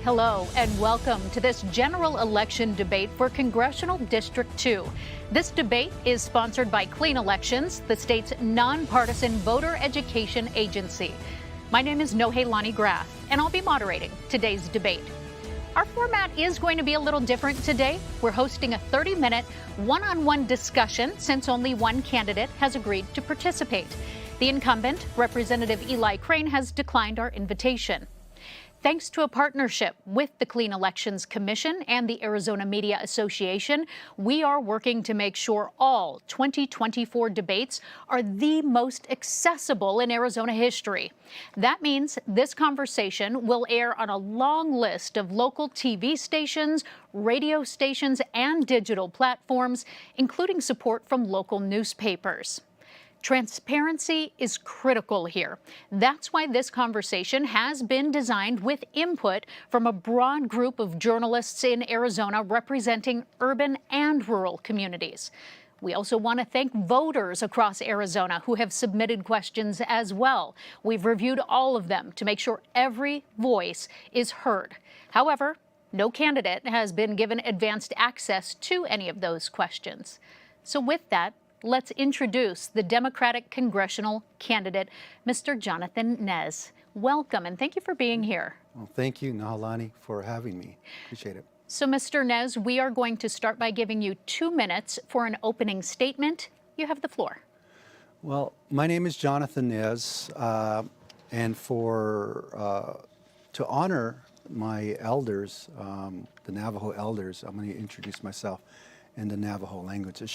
Hello and welcome to this general election debate for Congressional District 2. This debate is sponsored by Clean Elections, the state's nonpartisan voter education agency. My name is Nohelani Graff, and I'll be moderating today's debate. Our format is going to be a little different today. We're hosting a 30-minute one-on-one discussion since only one candidate has agreed to participate. The incumbent, Representative Eli Crane, has declined our invitation. Thanks to a partnership with the Clean Elections Commission and the Arizona Media Association, we are working to make sure all 2024 debates are the most accessible in Arizona history. That means this conversation will air on a long list of local TV stations, radio stations, and digital platforms, including support from local newspapers. Transparency is critical here. That's why this conversation has been designed with input from a broad group of journalists in Arizona representing urban and rural communities. We also want to thank voters across Arizona who have submitted questions as well. We've reviewed all of them to make sure every voice is heard. However, no candidate has been given advanced access to any of those questions. So with that, let's introduce the Democratic congressional candidate, Mr. Jonathan Nez. Welcome, and thank you for being here. Well, thank you, Nohelani, for having me. Appreciate it. So, Mr. Nez, we are going to start by giving you 2 minutes for an opening statement. You have the floor. Well, my name is Jonathan Nez, and to honor my elders, the Navajo elders, I'm going to introduce myself in the Navajo language. And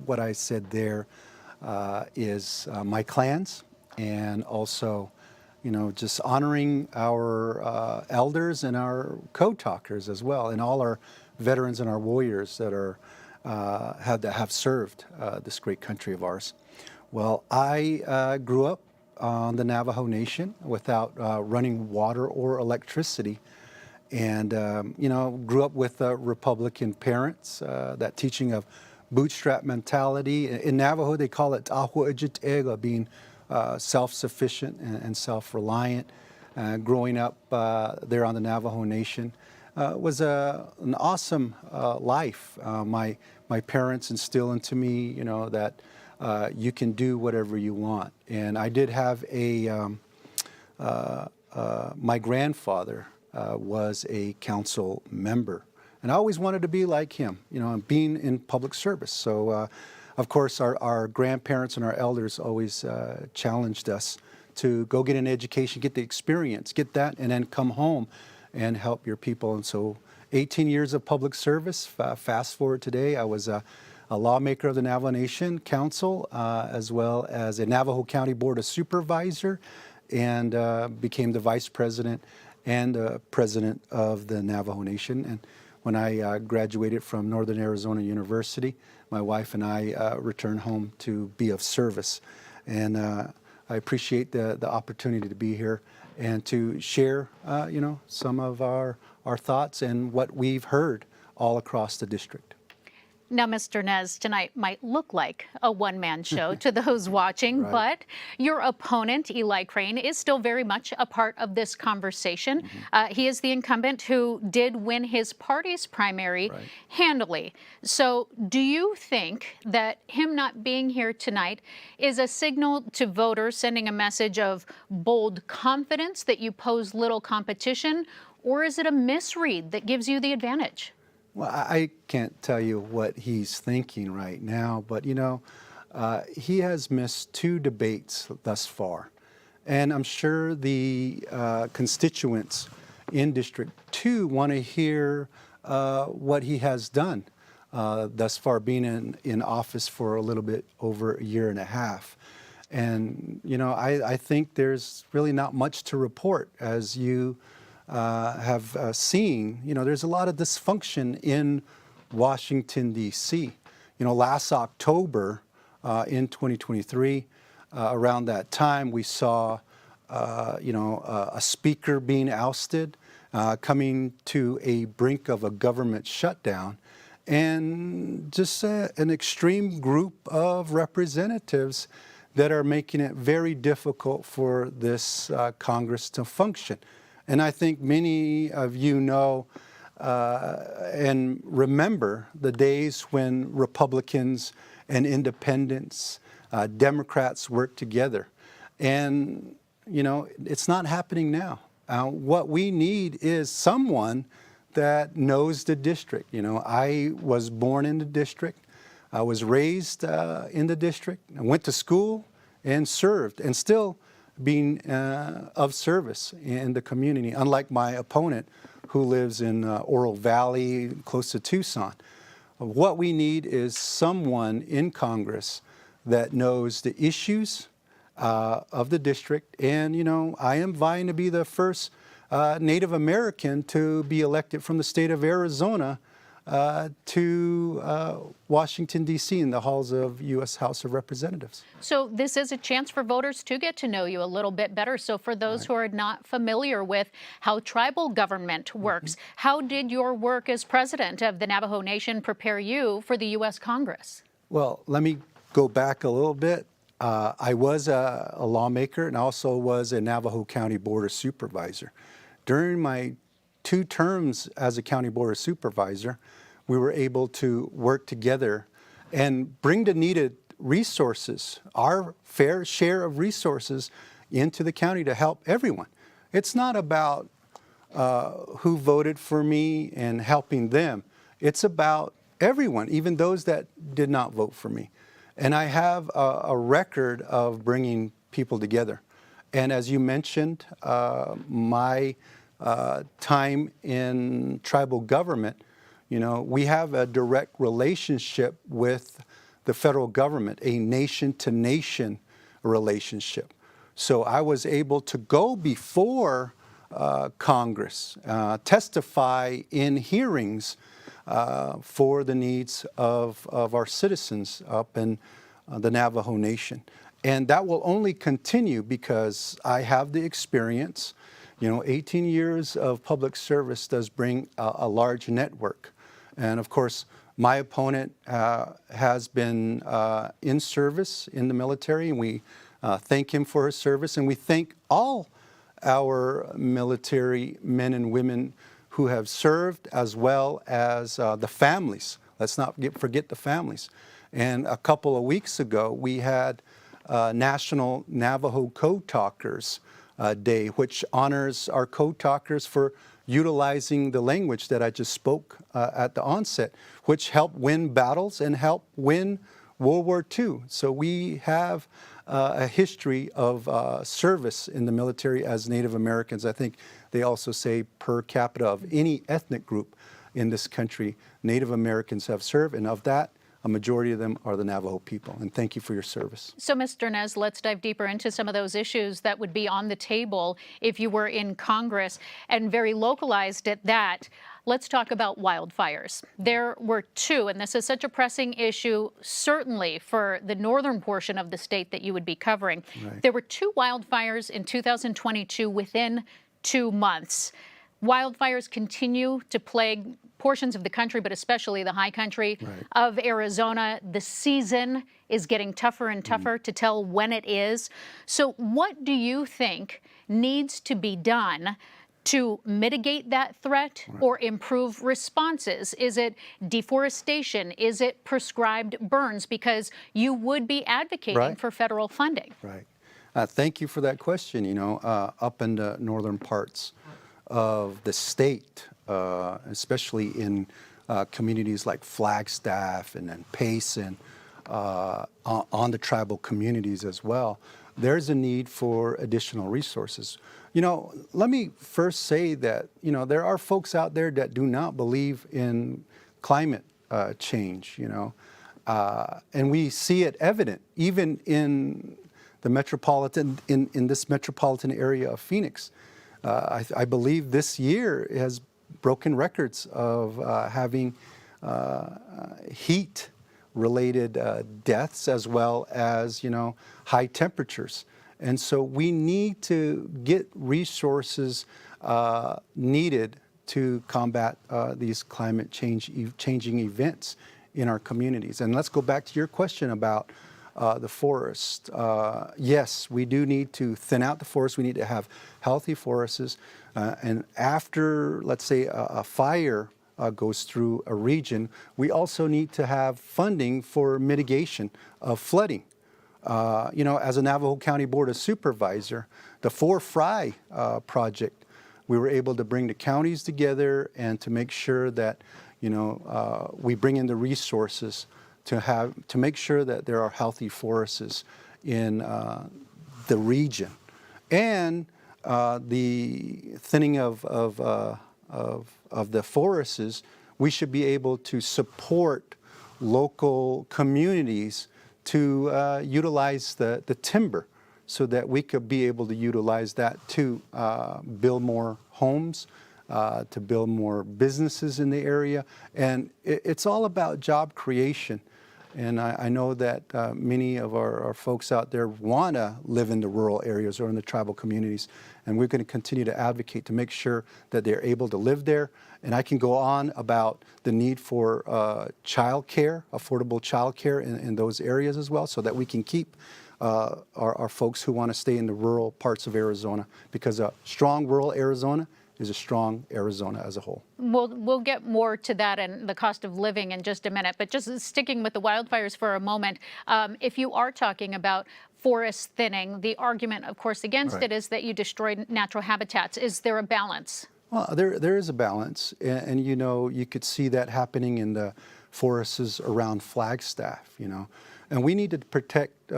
what I said there is my clans, and also, just honoring our elders and our code talkers as well, and all our veterans and our warriors that have served this great country of ours. Well, I grew up on the Navajo Nation without running water or electricity, and grew up with Republican parents. That teaching of bootstrap mentality. In Navajo, they call it ta'hu'ijit'ega, being self-sufficient and self-reliant. Growing up there on the Navajo Nation was an awesome life. My parents instilled into me, that you can do whatever you want. And I did have my grandfather was a council member. And I always wanted to be like him, and being in public service. So, of course, our grandparents and our elders always challenged us to go get an education, get the experience, get that, and then come home and help your people. And so 18 years of public service. Fast forward today, I was a lawmaker of the Navajo Nation Council, as well as a Navajo County Board of Supervisor, and became the vice president and president of the Navajo Nation. And when I graduated from Northern Arizona University, my wife and I returned home to be of service. And I appreciate the opportunity to be here and to share, some of our thoughts and what we've heard all across the district. Now, Mr. Nez, tonight might look like a one-man show to those watching, Right. But your opponent, Eli Crane, is still very much a part of this conversation. Mm-hmm. He is the incumbent who did win his party's primary handily. So do you think that him not being here tonight is a signal to voters, sending a message of bold confidence that you pose little competition, or is it a misread that gives you the advantage? Well, I can't tell you what he's thinking right now, but he has missed 2 debates thus far. And I'm sure the constituents in District 2 want to hear what he has done thus far, being in office for a little bit over a year and a half. And, I think there's really not much to report, as you have seen. There's a lot of dysfunction in Washington, D.C. Last October in 2023, around that time, we saw, a speaker being ousted, coming to a brink of a government shutdown. and just an extreme group of representatives that are making it very difficult for this Congress to function. And I think many of you know and remember the days when Republicans and independents, Democrats worked together. And, you know, it's not happening now. What we need is someone that knows the district. You know, I was born in the district. I was raised in the district. I went to school and served, and still being of service in the community, unlike my opponent who lives in Oro Valley, close to Tucson. What we need is someone in Congress that knows the issues of the district. And, you know, I am vying to be the first Native American to be elected from the state of Arizona to Washington, D.C. in the halls of U.S. House of Representatives. So this is a chance for voters to get to know you a little bit better. So for those who are not familiar with how tribal government works, how did your work as president of the Navajo Nation prepare you for the U.S. Congress? Well, let me go back a little bit. I was a lawmaker and also was a Navajo County Board of Supervisor. During my 2 terms as a county board of supervisor, we were able to work together and bring the needed resources, our fair share of resources, into the county to help everyone. It's not about who voted for me and helping them. It's about everyone, even those that did not vote for me. And I have a record of bringing people together. And as you mentioned, my time in tribal government, you know, we have a direct relationship with the federal government, a nation-to-nation relationship. So I was able to go before Congress, testify in hearings for the needs of our citizens up in the Navajo Nation. And that will only continue because I have the experience. You know, 18 years of public service does bring a large network. And of course, my opponent has been in service in the military, and we thank him for his service, and we thank all our military men and women who have served, as well as the families. Let's not forget the families. And a couple of weeks ago, we had National Navajo Code Talkers Day, which honors our code talkers for utilizing the language that I just spoke at the onset, which helped win battles and helped win World War II. So we have a history of service in the military as Native Americans. I think they also say per capita of any ethnic group in this country, Native Americans have served, and of that, a majority of them are the Navajo people. And thank you for your service. So, Mr. Nez, let's dive deeper into some of those issues that would be on the table if you were in Congress, and very localized at that. Let's talk about wildfires. There were 2, and this is such a pressing issue, certainly for the northern portion of the state that you would be covering. Right. There were 2 wildfires in 2022 within 2 months. Wildfires continue to plague portions of the country, but especially the high country of Arizona. The season is getting tougher and tougher to tell when it is. So what do you think needs to be done to mitigate that threat or improve responses? Is it deforestation? Is it prescribed burns? Because you would be advocating for federal funding. Right. Thank you for that question. You know, up in the northern parts of the state, especially in communities like Flagstaff and then Payson, on the tribal communities as well, there's a need for additional resources. You know, let me first say that, you know, there are folks out there that do not believe in climate change, you know, and we see it evident even in the metropolitan, in this metropolitan area of Phoenix. I believe this year has broken records of having heat-related deaths, as well as, you know, high temperatures. And so we need to get resources needed to combat these changing events in our communities. And let's go back to your question about the forest. Yes, we do need to thin out the forest. We need to have healthy forests. And after, let's say, a fire goes through a region, we also need to have funding for mitigation of flooding. As a Navajo County Board of Supervisor, the 4Fry project, we were able to bring the counties together and to make sure that, we bring in the resources to make sure that there are healthy forests in the region. And the thinning of the forests, we should be able to support local communities to utilize the timber so that we could be able to utilize that to build more homes, to build more businesses in the area. And it's all about job creation. And I know that many of our folks out there want to live in the rural areas or in the tribal communities. And we're going to continue to advocate to make sure that they're able to live there. And I can go on about the need for child care, affordable child care in those areas as well, so that we can keep our folks who want to stay in the rural parts of Arizona. Because a strong rural Arizona is a strong Arizona as a whole. We'll get more to that and the cost of living in just a minute, but just sticking with the wildfires for a moment, if you are talking about forest thinning, the argument, of course, against it is that you destroy natural habitats. Is there a balance? Well, there is a balance, and you could see that happening in the forests around Flagstaff, And we need to protect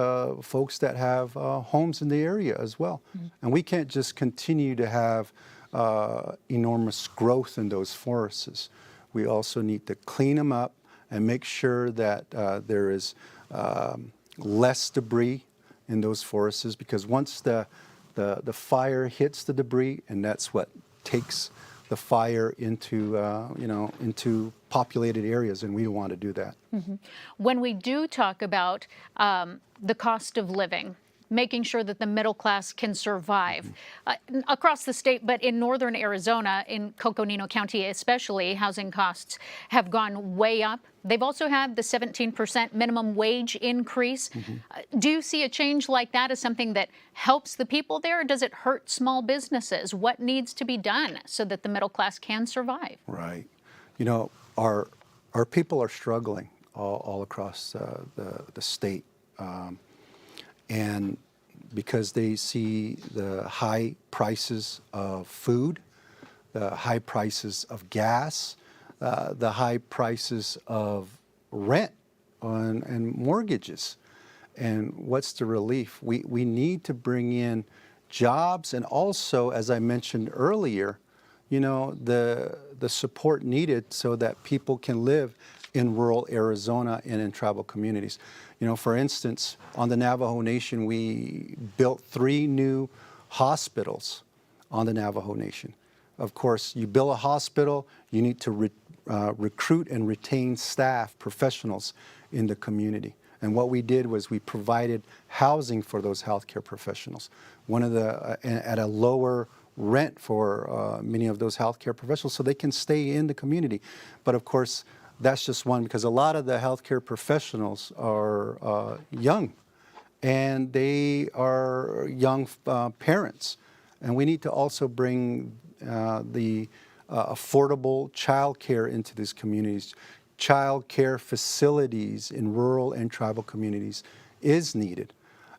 folks that have homes in the area as well. Mm-hmm. And we can't just continue to have enormous growth in those forests. We also need to clean them up and make sure that there is less debris in those forests, because once the fire hits the debris, and that's what takes the fire into into populated areas, and we don't want to do that. Mm-hmm. When we do talk about the cost of living, making sure that the middle class can survive across the state, but in northern Arizona, in Coconino County especially, housing costs have gone way up. They've also had the 17% minimum wage increase. Mm-hmm. Do you see a change like that as something that helps the people there, or does it hurt small businesses? What needs to be done so that the middle class can survive? Right. Our people are struggling all across the state. And because they see the high prices of food, the high prices of gas, the high prices of rent and mortgages. And what's the relief? We need to bring in jobs, and also, as I mentioned earlier, the support needed so that people can live in rural Arizona and in tribal communities. For instance, on the Navajo Nation, we built 3 new hospitals on the Navajo Nation. Of course, you build a hospital, you need to recruit and retain staff, professionals in the community. And what we did was we provided housing for those healthcare professionals. At a lower rent for many of those healthcare professionals, so they can stay in the community. But of course, that's just one, because a lot of the healthcare professionals are young, and they are young parents. And we need to also bring the affordable child care into these communities. Child care facilities in rural and tribal communities is needed.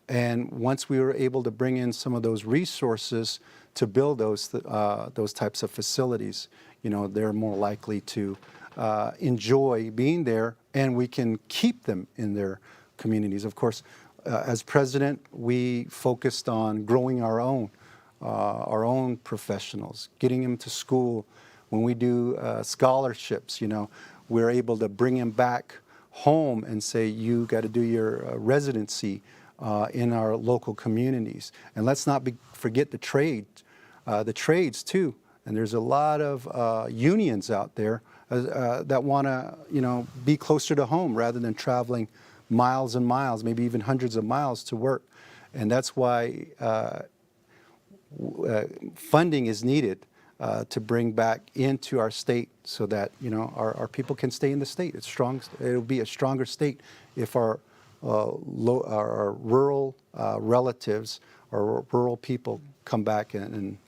And once we were able to bring in some of those resources to build those types of facilities, they're more likely to enjoy being there, and we can keep them in their communities. Of course, as president, we focused on growing our own professionals, getting them to school. When we do scholarships, we're able to bring them back home and say, you got to do your residency in our local communities. And let's not forget the trades too. And there's a lot of unions out there that want to, be closer to home rather than traveling miles and miles, maybe even hundreds of miles to work. And that's why funding is needed to bring back into our state so that, you know, our people can stay in the state. It's strong. It'll be a stronger state if our rural relatives or rural people come back and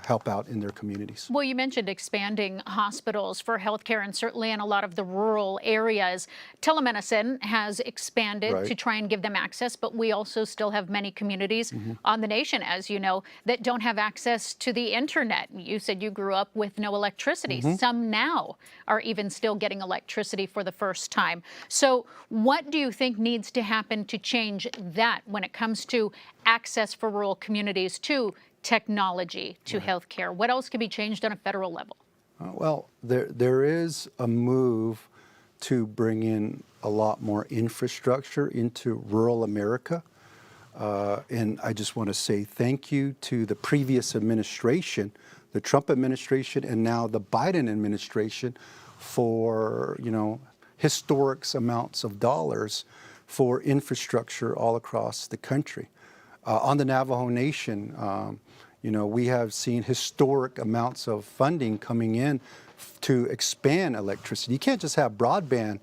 help out in their communities. Well, you mentioned expanding hospitals for healthcare, and certainly in a lot of the rural areas, telemedicine has expanded to try and give them access, but we also still have many communities on the nation, as you know, that don't have access to the internet. You said you grew up with no electricity. Some now are even still getting electricity for the first time. So what do you think needs to happen to change that when it comes to access for rural communities to technology, to healthcare? What else can be changed on a federal level? Well, there is a move to bring in a lot more infrastructure into rural America. And I just want to say thank you to the previous administration, the Trump administration, and now the Biden administration for, you know, historic amounts of dollars for infrastructure all across the country. On the Navajo Nation, you know, we have seen historic amounts of funding coming in to expand electricity. You can't just have broadband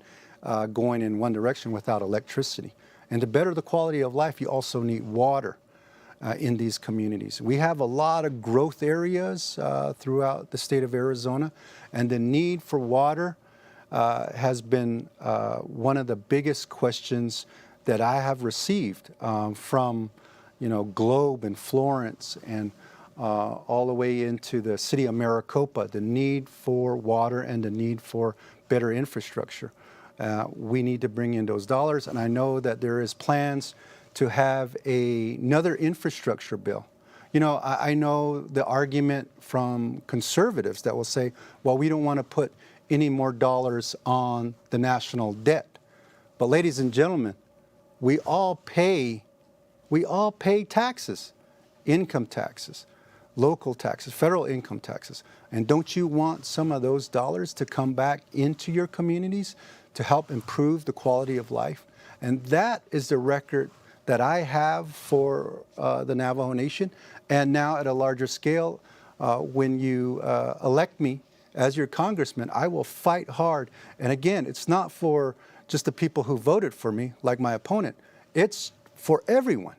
going in one direction without electricity. And to better the quality of life, you also need water in these communities. We have a lot of growth areas throughout the state of Arizona, and the need for water has been one of the biggest questions that I have received from, you know, Globe and Florence and all the way into the city of Maricopa, the need for water and the need for better infrastructure. We need to bring in those dollars, and I know that there is plans to have another infrastructure bill. You know, I know the argument from conservatives that will say, well, we don't want to put any more dollars on the national debt. But ladies and gentlemen, we all pay taxes, income taxes, local taxes, federal income taxes. And don't you want some of those dollars to come back into your communities to help improve the quality of life? And that is the record that I have for the Navajo Nation. And now at a larger scale, when you elect me as your congressman, I will fight hard. And again, it's not for just the people who voted for me, like my opponent. It's for everyone,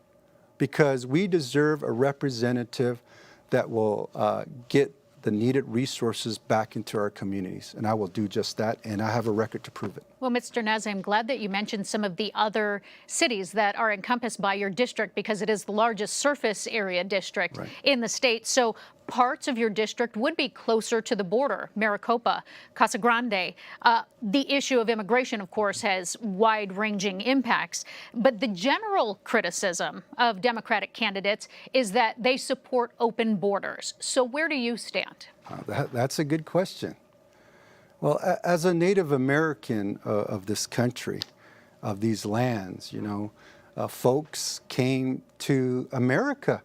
because we deserve a representative that will get the needed resources back into our communities. And I will do just that, and I have a record to prove it. Well, Mr. Nez, I'm glad that you mentioned some of the other cities that are encompassed by your district, because it is the largest surface area district in the state. So parts of your district would be closer to the border, Maricopa, Casa Grande. The issue of immigration, of course, has wide-ranging impacts. But the general criticism of Democratic candidates is that they support open borders. So where do you stand? That's a good question. Well, as a Native American of this country, of these lands, you know, folks came to America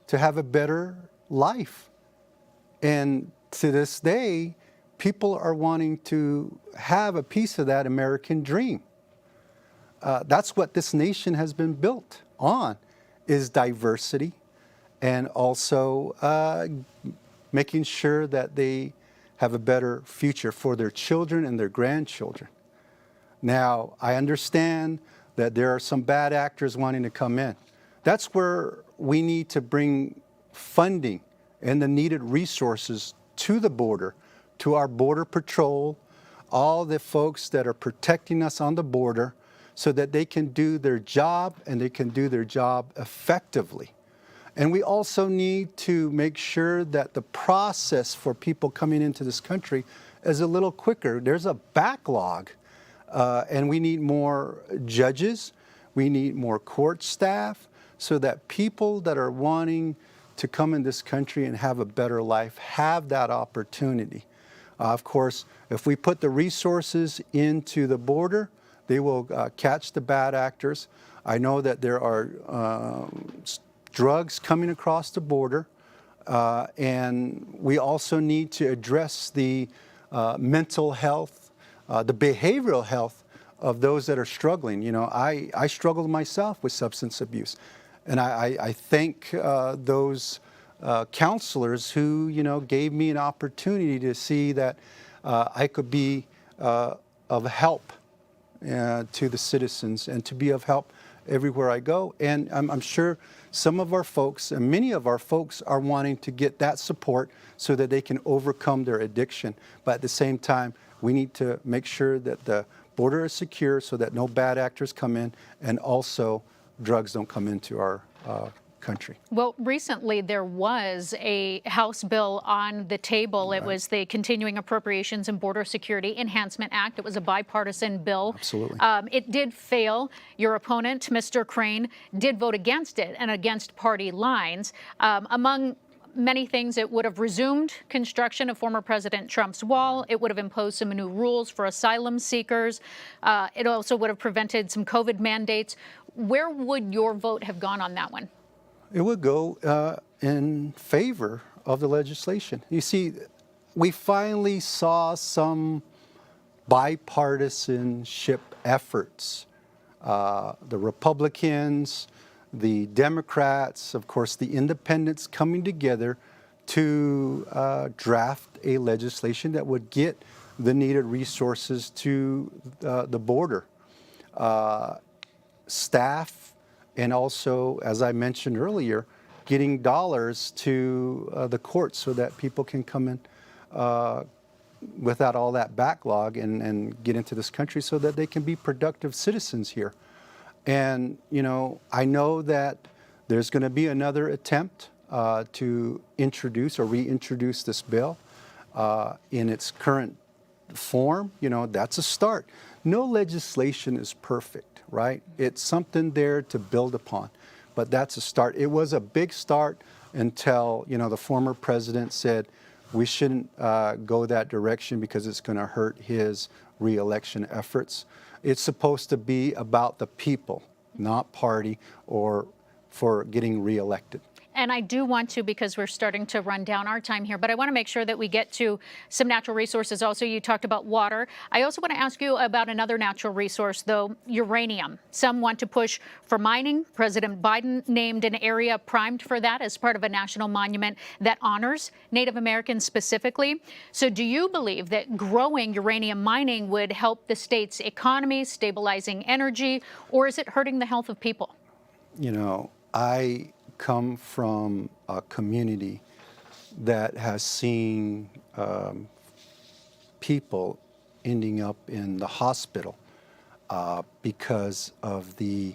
to have a better life. And to this day, people are wanting to have a piece of that American dream. That's what this nation has been built on, is diversity, and also making sure that they have a better future for their children and their grandchildren. Now, I understand that there are some bad actors wanting to come in. That's where we need to bring funding and the needed resources to the border, to our Border Patrol, all the folks that are protecting us on the border, so that they can do their job, and they can do their job effectively. And we also need to make sure that the process for people coming into this country is a little quicker. There's a backlog, and we need more judges. We need more court staff, so that people that are wanting to come in this country and have a better life have that opportunity. Of course, if we put the resources into the border, they will catch the bad actors. I know that there are drugs coming across the border, and we also need to address the mental health, the behavioral health of those that are struggling. You know, I struggled myself with substance abuse, and I thank those counselors who, gave me an opportunity to see that I could be of help to the citizens and to be of help everywhere I go. And I'm sure some of our folks, and many of our folks, are wanting to get that support so that they can overcome their addiction. But at the same time, we need to make sure that the border is secure so that no bad actors come in, and also drugs don't come into our country. Well, recently there was a House bill on the table. Right. It was the Continuing Appropriations and Border Security Enhancement Act. It was a bipartisan bill. Absolutely. It did fail. Your opponent, Mr. Crane, did vote against it and against party lines. Among many things, it would have resumed construction of former President Trump's wall. It would have imposed some new rules for asylum seekers. It also would have prevented some COVID mandates. Where would your vote have gone on that one? It would go in favor of the legislation. You see, we finally saw some bipartisanship efforts. The Republicans, the Democrats, of course, the independents coming together to draft a legislation that would get the needed resources to the border. Staff, and also, as I mentioned earlier, getting dollars to the courts so that people can come in without all that backlog and get into this country so that they can be productive citizens here. And, I know that there's going to be another attempt to introduce or reintroduce this bill in its current form. That's a start. No legislation is perfect. Right? It's something there to build upon, but that's a start. It was a big start until, the former president said we shouldn't go that direction because it's going to hurt his reelection efforts. It's supposed to be about the people, not party or for getting reelected. And I do want to, because we're starting to run down our time here, but I want to make sure that we get to some natural resources. Also, you talked about water. I also want to ask you about another natural resource, though, uranium. Some want to push for mining. President Biden named an area primed for that as part of a national monument that honors Native Americans specifically. So do you believe that growing uranium mining would help the state's economy, stabilizing energy, or is it hurting the health of people? I come from a community that has seen people ending up in the hospital because of the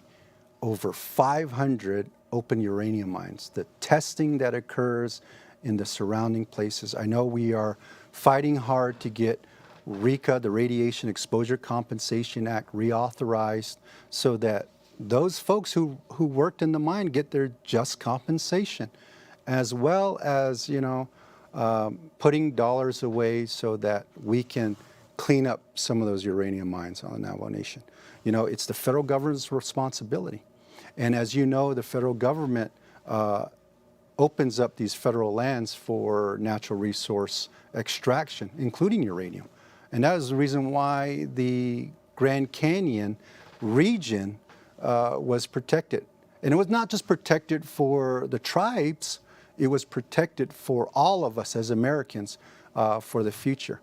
over 500 open uranium mines, the testing that occurs in the surrounding places. I know we are fighting hard to get RECA, the Radiation Exposure Compensation Act, reauthorized so that those folks who worked in the mine get their just compensation, as well as, putting dollars away so that we can clean up some of those uranium mines on the Navajo Nation. It's the federal government's responsibility. And as you know, the federal government opens up these federal lands for natural resource extraction, including uranium. And that is the reason why the Grand Canyon region was protected. And it was not just protected for the tribes, it was protected for all of us as Americans for the future.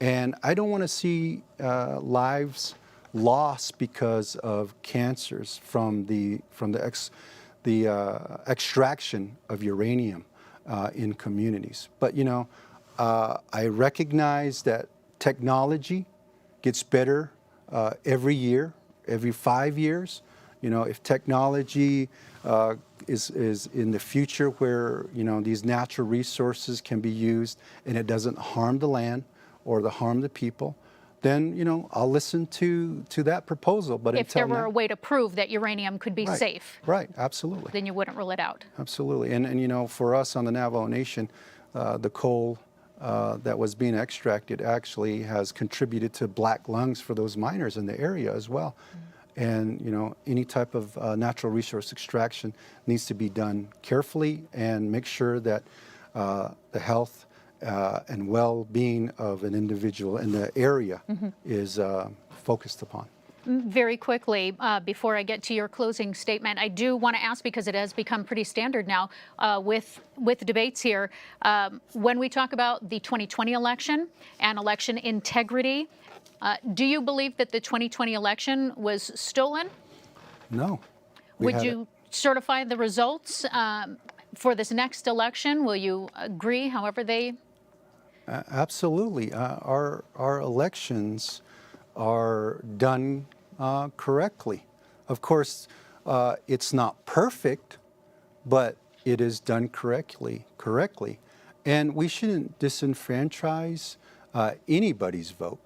And I don't want to see lives lost because of cancers from the extraction of uranium in communities. But I recognize that technology gets better every year, every 5 years. If technology is in the future where, these natural resources can be used and it doesn't harm the land or harm the people, then, I'll listen to that proposal. But if there were a way to prove that uranium could be safe. Right, absolutely. Then you wouldn't rule it out. Absolutely. And for us on the Navajo Nation, the coal that was being extracted actually has contributed to black lungs for those miners in the area as well. Mm-hmm. And, any type of natural resource extraction needs to be done carefully and make sure that the health and well-being of an individual in the area is focused upon. Very quickly, before I get to your closing statement, I do want to ask, because it has become pretty standard now with debates here, when we talk about the 2020 election and election integrity, do you believe that the 2020 election was stolen? No. Would you certify the results for this next election? Will you agree, however they? Absolutely. Our elections are done correctly. Of course, it's not perfect, but it is done correctly. And we shouldn't disenfranchise anybody's vote.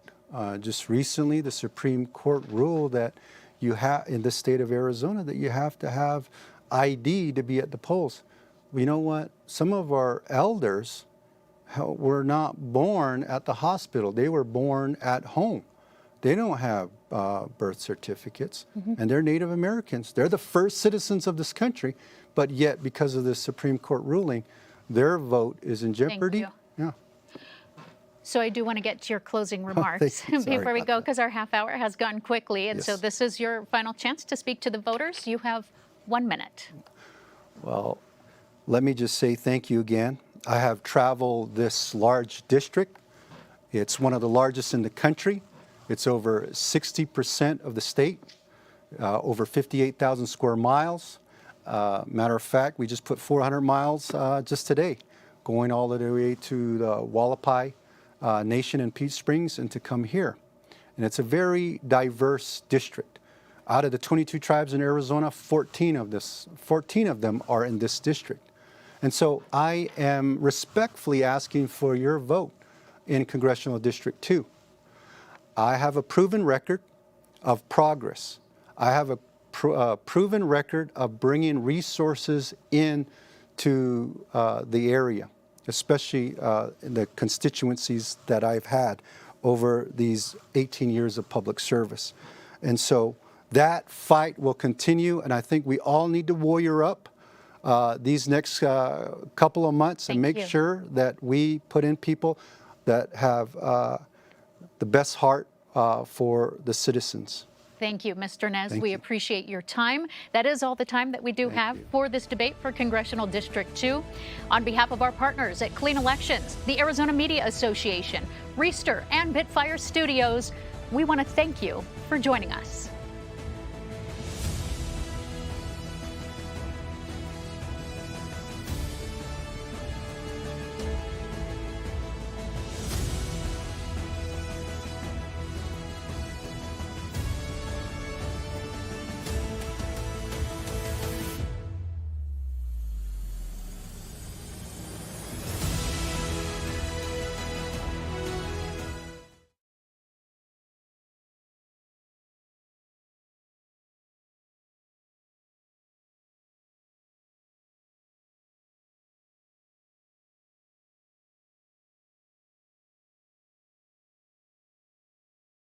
Just recently, the Supreme Court ruled that you have, in the state of Arizona, that you have to have ID to be at the polls. You know what? Some of our elders were not born at the hospital. They were born at home. They don't have birth certificates, and they're Native Americans. They're the first citizens of this country, but yet, because of the Supreme Court ruling, their vote is in jeopardy. Thank you. Yeah. So I do want to get to your closing remarks before we go, because our half hour has gone quickly. And so this is your final chance to speak to the voters. You have 1 minute. Well, let me just say thank you again. I have traveled this large district. It's one of the largest in the country. It's over 60% of the state, over 58,000 square miles. Matter of fact, we just put 400 miles just today, going all the way to the Wallapai Nation in Peach Springs and to come here. And it's a very diverse district. Out of the 22 tribes in Arizona, 14 of them are in this district. And so I am respectfully asking for your vote in Congressional District 2. I have a proven record of progress. I have a proven record of bringing resources in to the area, especially in the constituencies that I've had over these 18 years of public service. And so that fight will continue, and I think we all need to warrior up these next couple of months and make sure that we put in people that have the best heart for the citizens. Thank you, Mr. Nez. We appreciate your time. That is all the time that we do have for this debate for Congressional District 2. On behalf of our partners at Clean Elections, the Arizona Media Association, Reister, and Bitfire Studios, we want to thank you for joining us.